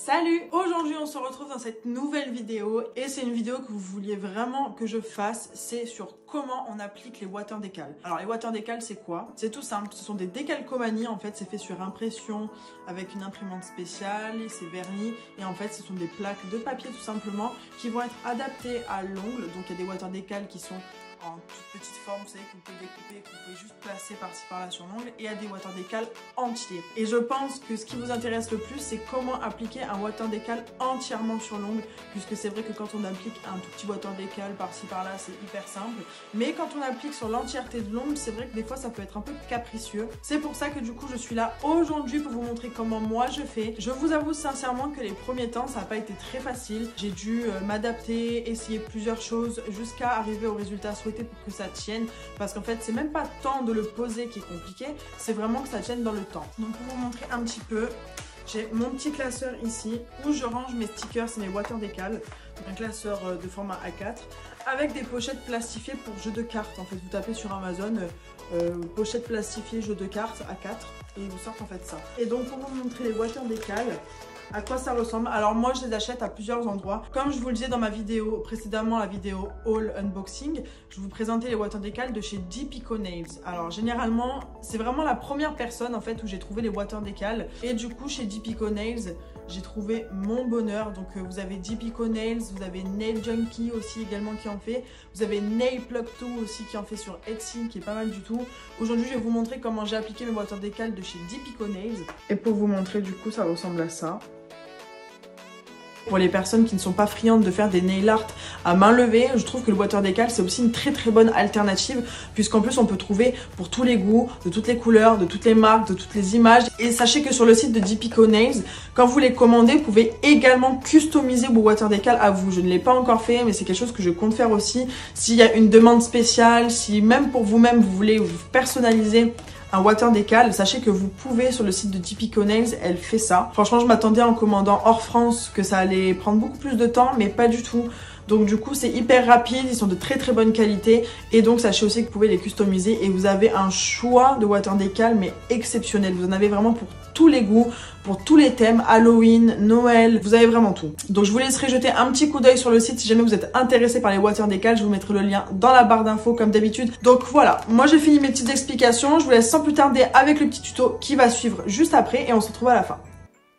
Salut! Aujourd'hui on se retrouve dans cette nouvelle vidéo et c'est une vidéo que vous vouliez vraiment que je fasse, c'est sur comment on applique les water decals. Alors les water decals c'est quoi? C'est tout simple, ce sont des décalcomanies en fait, c'est fait sur impression avec une imprimante spéciale, c'est verni et en fait ce sont des plaques de papier tout simplement qui vont être adaptées à l'ongle. Donc il y a des water decals qui sont en toute petite forme, vous savez, que vous pouvez découper, que vous pouvez juste placer par-ci par-là sur l'ongle, et à des water decals entiers. Et je pense que ce qui vous intéresse le plus, c'est comment appliquer un water decal entièrement sur l'ongle, puisque c'est vrai que quand on applique un tout petit water decal par-ci par-là, c'est hyper simple. Mais quand on applique sur l'entièreté de l'ongle, c'est vrai que des fois ça peut être un peu capricieux. C'est pour ça que du coup je suis là aujourd'hui pour vous montrer comment moi je fais. Je vous avoue sincèrement que les premiers temps, ça n'a pas été très facile. J'ai dû m'adapter, essayer plusieurs choses jusqu'à arriver au résultat souhaité pour que ça tienne, parce qu'en fait c'est même pas tant de le poser qui est compliqué, c'est vraiment que ça tienne dans le temps. Donc pour vous montrer un petit peu, j'ai mon petit classeur ici où je range mes stickers et mes water decals, un classeur de format A4 avec des pochettes plastifiées pour jeux de cartes. En fait vous tapez sur Amazon pochette plastifiée jeux de cartes A4 et ils vous sortent en fait ça. Et donc pour vous montrer les water decals, à quoi ça ressemble? Alors moi je les achète à plusieurs endroits. Comme je vous le disais dans ma vidéo précédemment, la vidéo haul unboxing, je vous présentais les water decals de chez Deepico Nails. Alors généralement c'est vraiment la première personne en fait où j'ai trouvé les water decals, et du coup chez Deepico Nails j'ai trouvé mon bonheur. Donc vous avez Deepico Nails, vous avez Nail Junkie aussi également qui en fait, vous avez Nail Plug 2 aussi qui en fait sur Etsy, qui est pas mal du tout. Aujourd'hui je vais vous montrer comment j'ai appliqué mes water decals de chez Deepico Nails, et pour vous montrer du coup ça ressemble à ça. Pour les personnes qui ne sont pas friandes de faire des nail art à main levée, je trouve que le water decal c'est aussi une très bonne alternative, puisqu'en plus on peut trouver pour tous les goûts, de toutes les couleurs, de toutes les marques, de toutes les images. Et sachez que sur le site de Deepico Nails, quand vous les commandez, vous pouvez également customiser vos water decal à vous. Je ne l'ai pas encore fait, mais c'est quelque chose que je compte faire aussi. S'il y a une demande spéciale, si même pour vous-même vous voulez vous personnaliser un water decal, sachez que vous pouvez sur le site de Deepico Nails, elle fait ça. Franchement, je m'attendais en commandant hors France que ça allait prendre beaucoup plus de temps, mais pas du tout. Donc du coup, c'est hyper rapide, ils sont de très bonne qualité, et donc sachez aussi que vous pouvez les customiser et vous avez un choix de water decal mais exceptionnel. Vous en avez vraiment pour tous les goûts, pour tous les thèmes, Halloween, Noël, vous avez vraiment tout. Donc je vous laisserai jeter un petit coup d'œil sur le site si jamais vous êtes intéressé par les water decals, je vous mettrai le lien dans la barre d'infos comme d'habitude. Donc voilà, moi j'ai fini mes petites explications, je vous laisse sans plus tarder avec le petit tuto qui va suivre juste après et on se retrouve à la fin.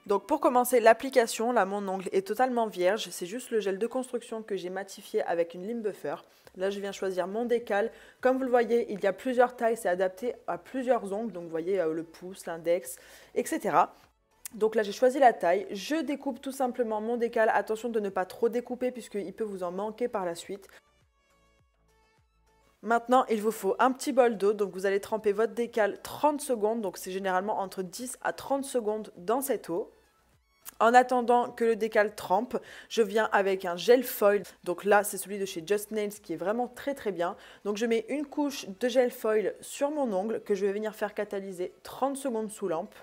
Donc pour commencer l'application, là mon ongle est totalement vierge, c'est juste le gel de construction que j'ai matifié avec une lime buffer. Là je viens choisir mon décal. Comme vous le voyez, il y a plusieurs tailles, c'est adapté à plusieurs ongles, donc vous voyez le pouce, l'index, etc. Donc là j'ai choisi la taille, je découpe tout simplement mon décal, attention de ne pas trop découper puisqu'il peut vous en manquer par la suite. Maintenant, il vous faut un petit bol d'eau, donc vous allez tremper votre décal 30 secondes, donc c'est généralement entre 10 à 30 secondes dans cette eau. En attendant que le décal trempe, je viens avec un gel foil. Donc là, c'est celui de chez Just Nails qui est vraiment très bien. Donc je mets une couche de gel foil sur mon ongle que je vais venir faire catalyser 30 secondes sous lampe.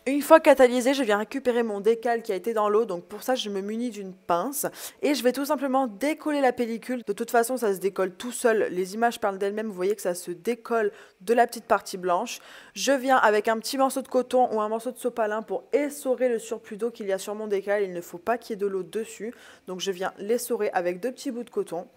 Une fois catalysé, je viens récupérer mon décal qui a été dans l'eau, donc pour ça je me munis d'une pince et je vais tout simplement décoller la pellicule. De toute façon ça se décolle tout seul, les images parlent d'elles-mêmes, vous voyez que ça se décolle de la petite partie blanche. Je viens avec un petit morceau de coton ou un morceau de sopalin pour essorer le surplus d'eau qu'il y a sur mon décal, il ne faut pas qu'il y ait de l'eau dessus, donc je viens l'essorer avec deux petits bouts de coton.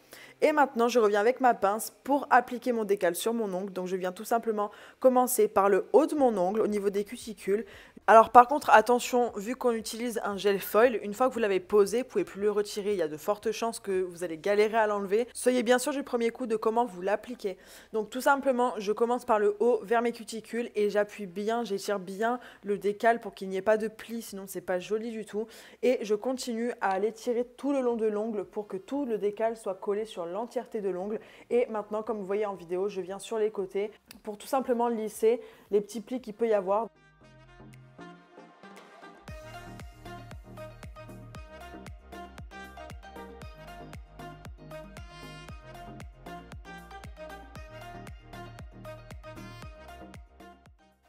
Et maintenant, je reviens avec ma pince pour appliquer mon décal sur mon ongle. Donc, je viens tout simplement commencer par le haut de mon ongle, au niveau des cuticules. Alors, par contre, attention, vu qu'on utilise un gel foil, une fois que vous l'avez posé, vous ne pouvez plus le retirer. Il y a de fortes chances que vous allez galérer à l'enlever. Soyez bien sûr du premier coup de comment vous l'appliquez. Donc, tout simplement, je commence par le haut vers mes cuticules et j'appuie bien, j'étire bien le décal pour qu'il n'y ait pas de plis, sinon c'est pas joli du tout. Et je continue à l'étirer tout le long de l'ongle pour que tout le décal soit collé sur l'entièreté de l'ongle. Et maintenant, comme vous voyez en vidéo, je viens sur les côtés pour tout simplement lisser les petits plis qu'il peut y avoir.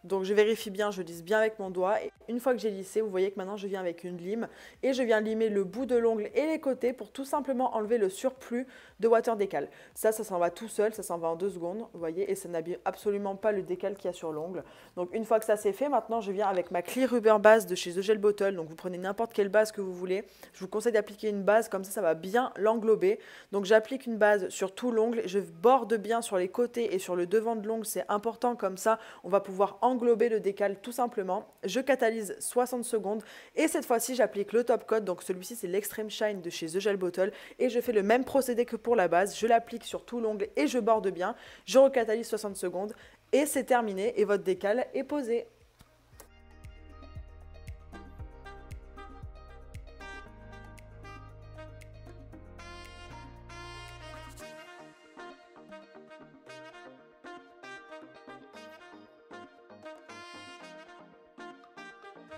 Donc je vérifie bien, je lisse bien avec mon doigt. Une fois que j'ai lissé, vous voyez que maintenant je viens avec une lime et je viens limer le bout de l'ongle et les côtés pour tout simplement enlever le surplus de water décal. Ça s'en va tout seul, ça s'en va en 2 secondes, vous voyez, et ça n'abîme absolument pas le décal qu'il y a sur l'ongle. Donc une fois que ça c'est fait, maintenant je viens avec ma Clear Rubber Base de chez The Gel Bottle. Donc vous prenez n'importe quelle base que vous voulez. Je vous conseille d'appliquer une base, comme ça va bien l'englober. Donc j'applique une base sur tout l'ongle, je borde bien sur les côtés et sur le devant de l'ongle, c'est important, comme ça on va pouvoir englober le décal tout simplement. Je catalyse 60 secondes et cette fois-ci j'applique le top coat, donc celui-ci c'est l'Extreme Shine de chez The Gel Bottle et je fais le même procédé que pour la base, je l'applique sur tout l'ongle et je borde bien, je recatalyse 60 secondes et c'est terminé et votre décal est posé.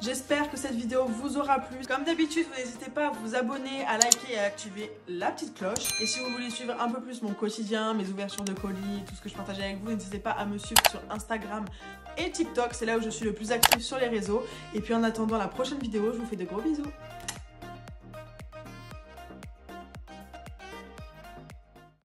J'espère que cette vidéo vous aura plu. Comme d'habitude, vous n'hésitez pas à vous abonner, à liker et à activer la petite cloche. Et si vous voulez suivre un peu plus mon quotidien, mes ouvertures de colis, tout ce que je partage avec vous, n'hésitez pas à me suivre sur Instagram et TikTok. C'est là où je suis le plus active sur les réseaux. Et puis en attendant la prochaine vidéo, je vous fais de gros bisous.